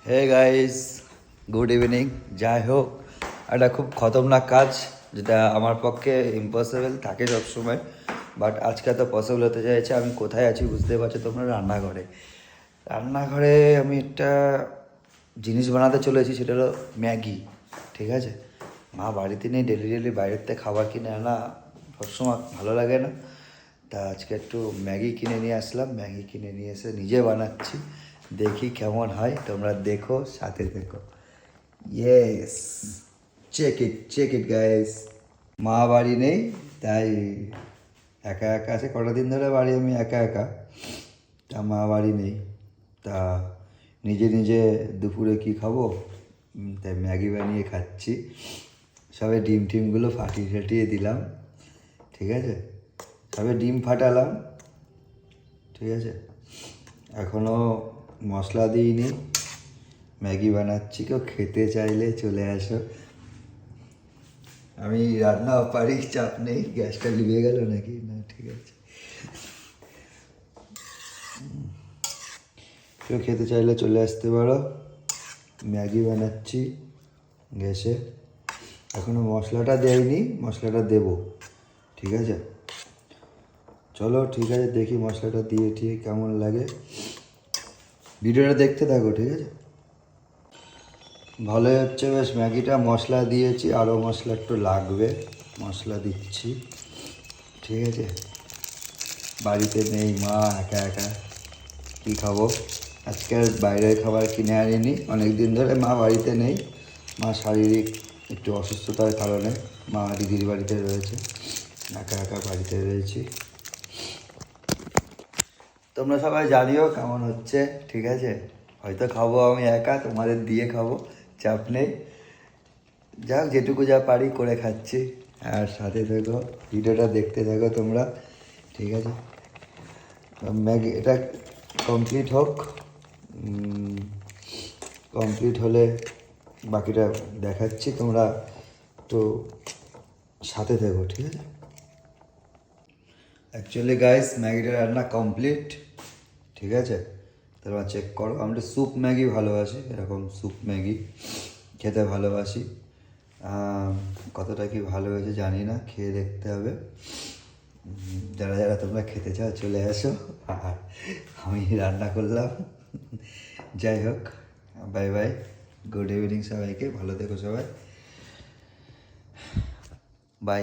Hey guys, good evening. যাই হোক, একটা খুব খতরনাক কাজ যেটা আমার পক্ষে ইম্পসিবল থাকে সবসময়, বাট আজকে তো পসিবল হতে চাইছে। আমি কোথায় আছি বুঝতে পারছো তোমরা? রান্নাঘরে। রান্নাঘরে আমি একটা জিনিস বানাতে চলেছি, সেটা হলো ম্যাগি। ঠিক আছে, মা বাড়িতে নেই, ডেলি ডেলি বাইরের থেকে খাবার কিনে আনা সবসময় ভালো লাগে না। তা আজকে একটু ম্যাগি কিনে নিয়ে আসলাম, ম্যাগি কিনে নিয়ে এসে নিজে বানাচ্ছি। দেখি কেমন হয়, তোমরা দেখো, সাথে দেখো। Yes, check it guys. মা বাড়ি নেই, তাই একা একা আছে। কটা দিন ধরে বাড়ি আমি একা একা, তা মা বাড়ি নেই। তা নিজে নিজে দুপুরে কি খাবো, তাই ম্যাগি বানিয়ে খাচ্ছি। সবে ডিম টিমগুলো ফাটিয়ে ফাটিয়ে দিলাম। ঠিক আছে, সবে ডিম ফাটালাম। ঠিক আছে, এখনও মশলা দিইনি, ম্যাগি বানাচ্ছি। কেউ খেতে চাইলে চলে আসো। আমি রান্না পারি, চাপ নেই। গ্যাসটা লিভে গেল নাকি? না, ঠিক আছে। কেউ খেতে চাইলে চলে আসতে পারো। ম্যাগি বানাচ্ছি গ্যাসে, এখনও মশলাটা দেয়নি, মশলাটা দেবো। ঠিক আছে, চলো ঠিক আছে, দেখি মশলাটা দিয়ে ঠিক কেমন লাগে। ভিডিওটা দেখতে থাকো, ঠিক আছে? ভালোই হচ্ছে বেশ ম্যাগিটা। মশলা দিয়েছি, আরও মশলা একটু লাগবে, মশলা দিচ্ছি। ঠিক আছে, বাড়িতে নেই মা, একা একা কী খাবো। আজকে বাইরের খাবার কিনে আনিনি, অনেক দিন ধরে মা বাড়িতে নেই। মা শারীরিক একটু অসুস্থতার কারণে মা দিদির বাড়িতে রয়েছে, একা একা বাড়িতে রয়েছি। তোমরা সবাই জানিও কেমন হচ্ছে। ঠিক আছে, হয়তো খাবো আমি একা, তোমাদের দিয়ে খাবো, চাপ নেই। যাক, যেটুকু যা পারি করে খাচ্ছি। আর সাথে থেকো, ভিডিওটা দেখতে থাকো তোমরা। ঠিক আছে, ম্যাগি এটা কমপ্লিট হোক। কমপ্লিট হলে বাকিটা দেখাচ্ছি, তোমরা তো সাথে থেকো। ঠিক আছে, অ্যাকচুয়ালি গাইস ম্যাগিটা রান্না কমপ্লিট। ঠিক আছে, তোমরা চেক করো। আমরা স্যুপ ম্যাগি ভালোবাসি, এরকম স্যুপ ম্যাগি খেতে ভালোবাসি। কতটা কি ভালো হয়েছে জানি না, খেয়ে দেখতে হবে। যারা যারা তোমরা খেতে চাও চলে আসো, আর আমি রান্না করলাম। যাই হোক, বাই বাই, গুড ইভিনিং সবাইকে, ভালো থেকো সবাই, বাই।